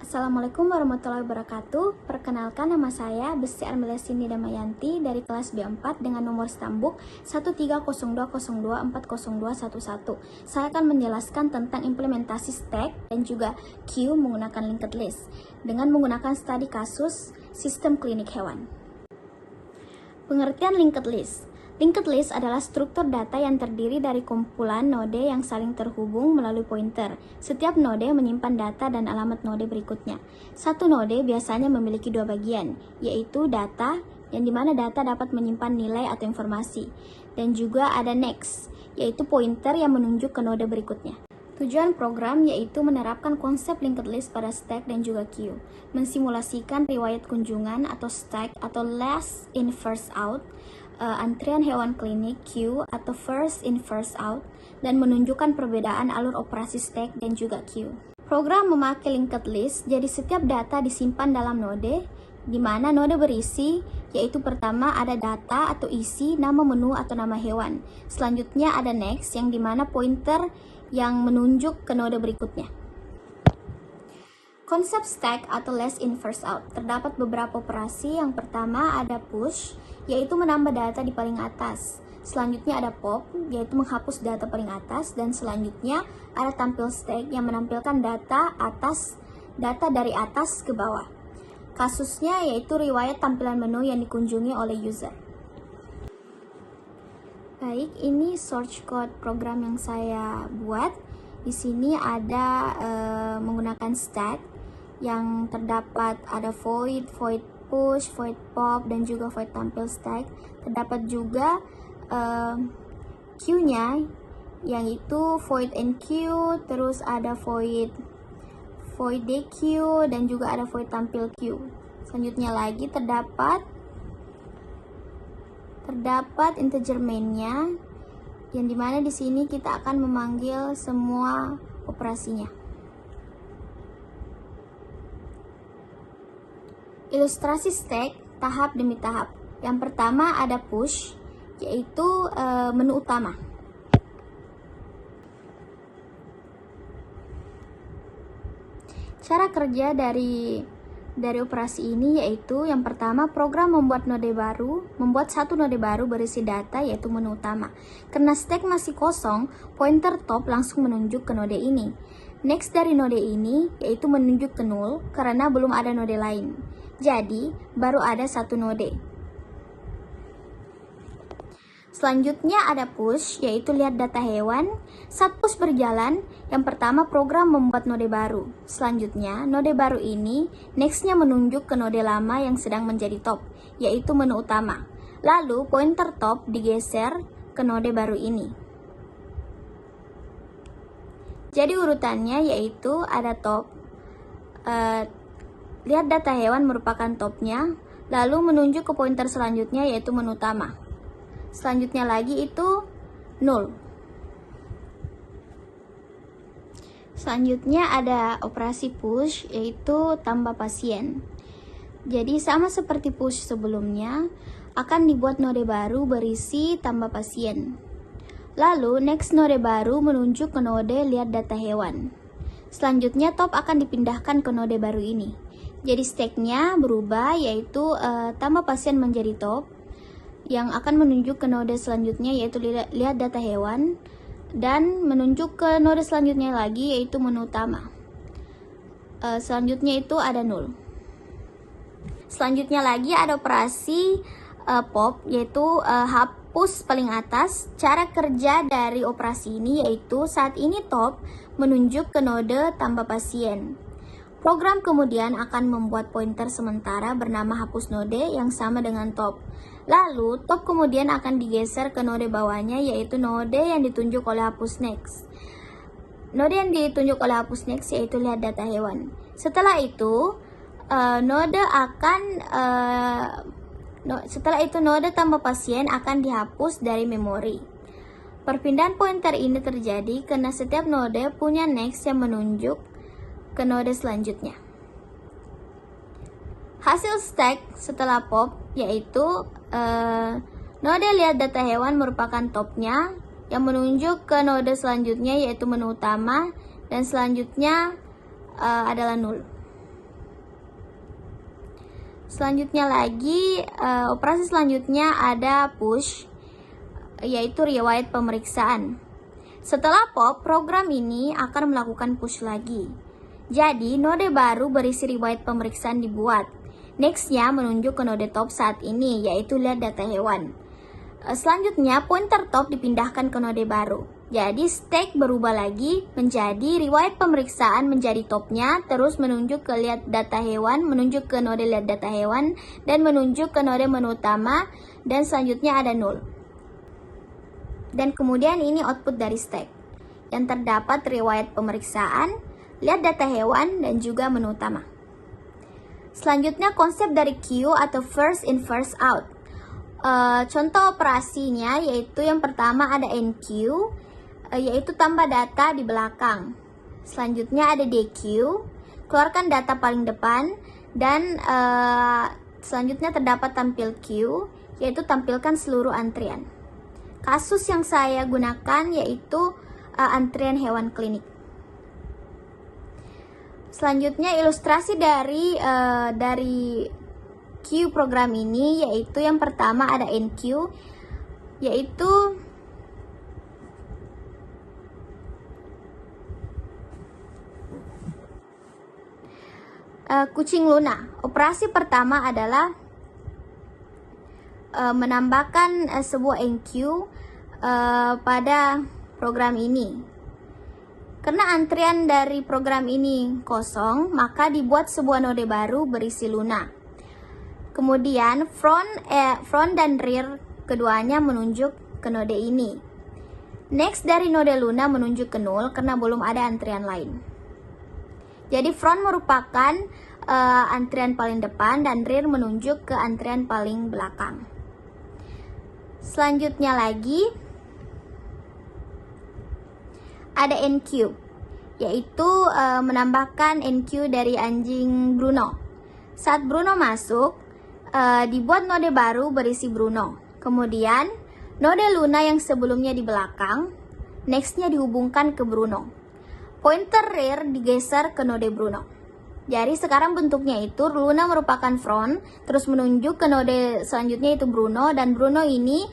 Assalamualaikum warahmatullahi wabarakatuh. Perkenalkan, nama saya Besti Armelesini Damayanti dari kelas B4 dengan nomor stambuk 13020240211. Saya akan menjelaskan tentang implementasi stack dan juga queue menggunakan linked list dengan menggunakan studi kasus sistem klinik hewan. Pengertian linked list. Linked list adalah struktur data yang terdiri dari kumpulan node yang saling terhubung melalui pointer. Setiap node menyimpan data dan alamat node berikutnya. Satu node biasanya memiliki dua bagian, yaitu data, yang dimana data dapat menyimpan nilai atau informasi, dan juga ada next, yaitu pointer yang menunjuk ke node berikutnya. Tujuan program yaitu menerapkan konsep linked list pada stack dan juga queue, mensimulasikan riwayat kunjungan atau stack atau last in first out, antrian hewan klinik queue atau first in first out, dan menunjukkan perbedaan alur operasi stack dan juga queue. Program memakai linked list, jadi setiap data disimpan dalam node, di mana node berisi, yaitu pertama ada data atau isi, nama menu atau nama hewan. Selanjutnya ada next, yang dimana pointer yang menunjuk ke node berikutnya. Konsep stack atau last in first out. Terdapat beberapa operasi. Yang pertama ada push, yaitu menambah data di paling atas. Selanjutnya ada pop, yaitu menghapus data paling atas. Dan selanjutnya ada tampil stack yang menampilkan data dari atas ke bawah. Kasusnya yaitu riwayat tampilan menu yang dikunjungi oleh user. Baik, ini source code program yang saya buat. Di sini ada menggunakan stack yang terdapat ada void push, void pop, dan juga void tampil stack. Terdapat juga queue-nya, yang itu void enq, terus ada void deq, dan juga ada void tampil queue. Selanjutnya lagi terdapat integer main-nya, yang dimana di sini kita akan memanggil semua operasinya. Ilustrasi stack tahap demi tahap. Yang pertama ada push, yaitu menu utama. Cara kerja dari operasi ini yaitu yang pertama, program membuat satu node baru berisi data, yaitu menu utama. Karena stack masih kosong, pointer top langsung menunjuk ke node ini. Next dari node ini yaitu menunjuk ke null karena belum ada node lain. Jadi baru ada satu node. Selanjutnya ada push, yaitu lihat data hewan. Saat push berjalan, yang pertama program membuat node baru. Selanjutnya, node baru ini next-nya menunjuk ke node lama yang sedang menjadi top, yaitu menu utama. Lalu pointer top digeser ke node baru ini. Jadi urutannya yaitu ada top, lihat data hewan merupakan topnya, lalu menunjuk ke pointer selanjutnya yaitu menu utama. Selanjutnya lagi itu 0. Selanjutnya ada operasi push, yaitu tambah pasien. Jadi sama seperti push sebelumnya, akan dibuat node baru berisi tambah pasien. Lalu next node baru menunjuk ke node lihat data hewan. Selanjutnya top akan dipindahkan ke node baru ini. Jadi stack-nya berubah, yaitu tambah pasien menjadi top, yang akan menunjuk ke node selanjutnya yaitu lihat data hewan, dan menunjuk ke node selanjutnya lagi yaitu menu utama. Selanjutnya itu ada 0. Selanjutnya lagi ada operasi pop, yaitu hapus paling atas. Cara kerja dari operasi ini yaitu saat ini top menunjuk ke node tambah pasien. Program kemudian akan membuat pointer sementara bernama hapus node yang sama dengan top. Lalu top kemudian akan digeser ke node bawahnya, yaitu node yang ditunjuk oleh hapus next. Node yang ditunjuk oleh hapus next yaitu lihat data hewan. Setelah itu node tambah pasien akan dihapus dari memori. Perpindahan pointer ini terjadi karena setiap node punya next yang menunjuk ke node selanjutnya. Hasil stack setelah pop yaitu node lihat data hewan merupakan topnya yang menunjuk ke node selanjutnya yaitu menu utama, dan selanjutnya adalah 0. Selanjutnya lagi, operasi selanjutnya ada push, yaitu riwayat pemeriksaan. Setelah pop, program ini akan melakukan push lagi. Jadi, node baru berisi riwayat pemeriksaan dibuat. Nextnya menunjuk ke node top saat ini, yaitu lihat data hewan. Selanjutnya, pointer top dipindahkan ke node baru. Jadi, stack berubah lagi menjadi riwayat pemeriksaan menjadi topnya, terus menunjuk ke lihat data hewan, menunjuk ke node lihat data hewan, dan menunjuk ke node menu utama, dan selanjutnya ada null. Dan kemudian ini output dari stack, yang terdapat riwayat pemeriksaan, lihat data hewan, dan juga menu utama. Selanjutnya konsep dari queue atau first in first out. Contoh operasinya yaitu yang pertama ada enqueue, yaitu tambah data di belakang. Selanjutnya ada dequeue, keluarkan data paling depan, dan selanjutnya terdapat tampil queue, yaitu tampilkan seluruh antrian. Kasus yang saya gunakan yaitu antrian hewan klinik. Selanjutnya ilustrasi dari queue program ini yaitu yang pertama ada enqueue, yaitu kucing Luna. Operasi pertama adalah menambahkan sebuah enqueue pada program ini. Karena antrian dari program ini kosong, maka dibuat sebuah node baru berisi Luna. Kemudian front dan rear keduanya menunjuk ke node ini. Next dari node Luna menunjuk ke null karena belum ada antrian lain. Jadi front merupakan antrian paling depan dan rear menunjuk ke antrian paling belakang. Selanjutnya lagi ada enqueue, yaitu menambahkan enqueue dari anjing Bruno. Saat Bruno masuk, dibuat node baru berisi Bruno. Kemudian node Luna yang sebelumnya di belakang, nextnya dihubungkan ke Bruno. Pointer rear digeser ke node Bruno. Jadi sekarang bentuknya itu Luna merupakan front, terus menunjuk ke node selanjutnya itu Bruno, dan Bruno ini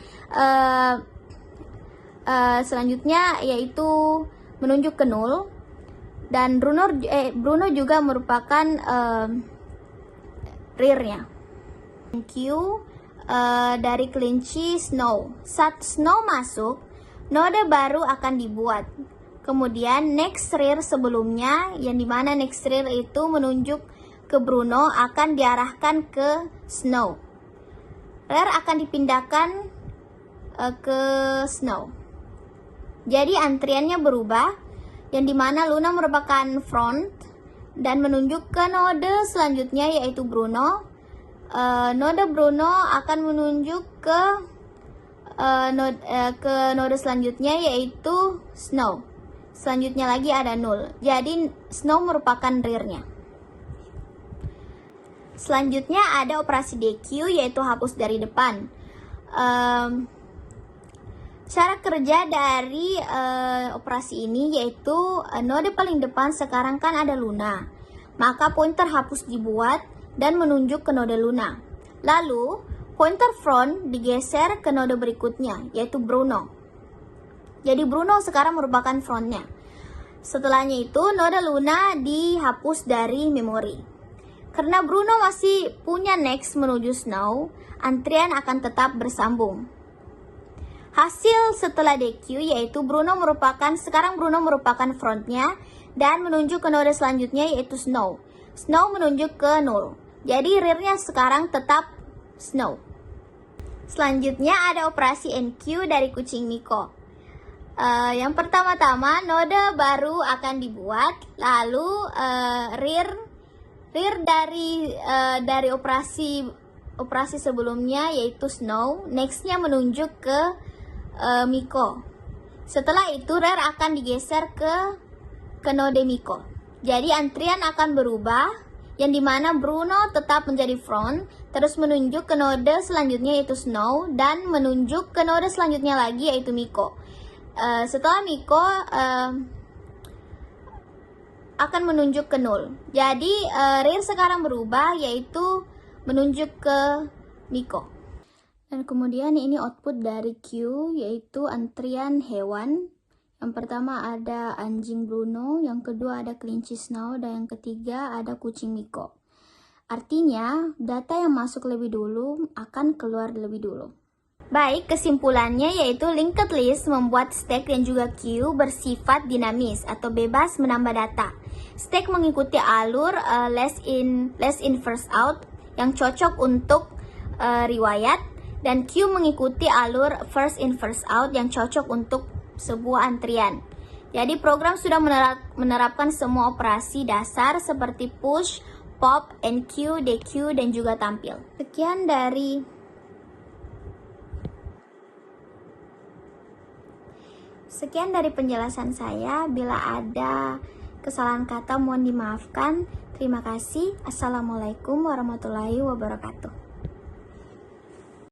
selanjutnya yaitu menunjuk ke null, dan Bruno juga merupakan rear-nya. Queue dari kelinci Snow. Saat Snow masuk, node baru akan dibuat. Kemudian next rear sebelumnya, yang dimana next rear itu menunjuk ke Bruno, akan diarahkan ke Snow. Rear akan dipindahkan ke Snow. Jadi antriannya berubah, yang dimana Luna merupakan front dan menunjuk ke node selanjutnya yaitu Bruno. Node Bruno akan menunjuk ke node selanjutnya yaitu Snow. Selanjutnya lagi ada null. Jadi Snow merupakan rear-nya. Selanjutnya ada operasi dequeue yaitu hapus dari depan. Cara kerja dari operasi ini yaitu node paling depan sekarang kan ada Luna, maka pointer hapus dibuat dan menunjuk ke node Luna. Lalu pointer front digeser ke node berikutnya yaitu Bruno. Jadi Bruno sekarang merupakan frontnya. Setelahnya itu node Luna dihapus dari memori. Karena Bruno masih punya next menuju Snow, antrian akan tetap bersambung. Hasil setelah dequeue yaitu sekarang Bruno merupakan frontnya dan menunjuk ke node selanjutnya yaitu Snow. Snow menunjuk ke null. Jadi rear-nya sekarang tetap Snow. Selanjutnya ada operasi enqueue dari kucing Miko. Yang pertama-tama node baru akan dibuat, lalu rear dari operasi sebelumnya yaitu Snow, nextnya menunjuk ke Miko. Setelah itu rear akan digeser ke node Miko. Jadi antrian akan berubah, yang dimana Bruno tetap menjadi front, terus menunjuk ke node selanjutnya yaitu Snow, dan menunjuk ke node selanjutnya lagi yaitu Miko. Setelah Miko akan menunjuk ke null. Jadi rear sekarang berubah, yaitu menunjuk ke Miko. Dan kemudian ini output dari queue, yaitu antrian hewan. Yang pertama ada anjing Bruno, yang kedua ada kelinci Snow, dan yang ketiga ada kucing Miko. Artinya, data yang masuk lebih dulu akan keluar lebih dulu. Baik, kesimpulannya yaitu linked list membuat stack dan juga queue bersifat dinamis atau bebas menambah data. Stack mengikuti alur last in first out yang cocok untuk riwayat, dan queue mengikuti alur first in first out yang cocok untuk sebuah antrian. Jadi program sudah menerapkan semua operasi dasar seperti push, pop, enqueue, dequeue, dan juga tampil. Sekian dari penjelasan saya. Bila ada kesalahan kata mohon dimaafkan. Terima kasih. Assalamualaikum warahmatullahi wabarakatuh.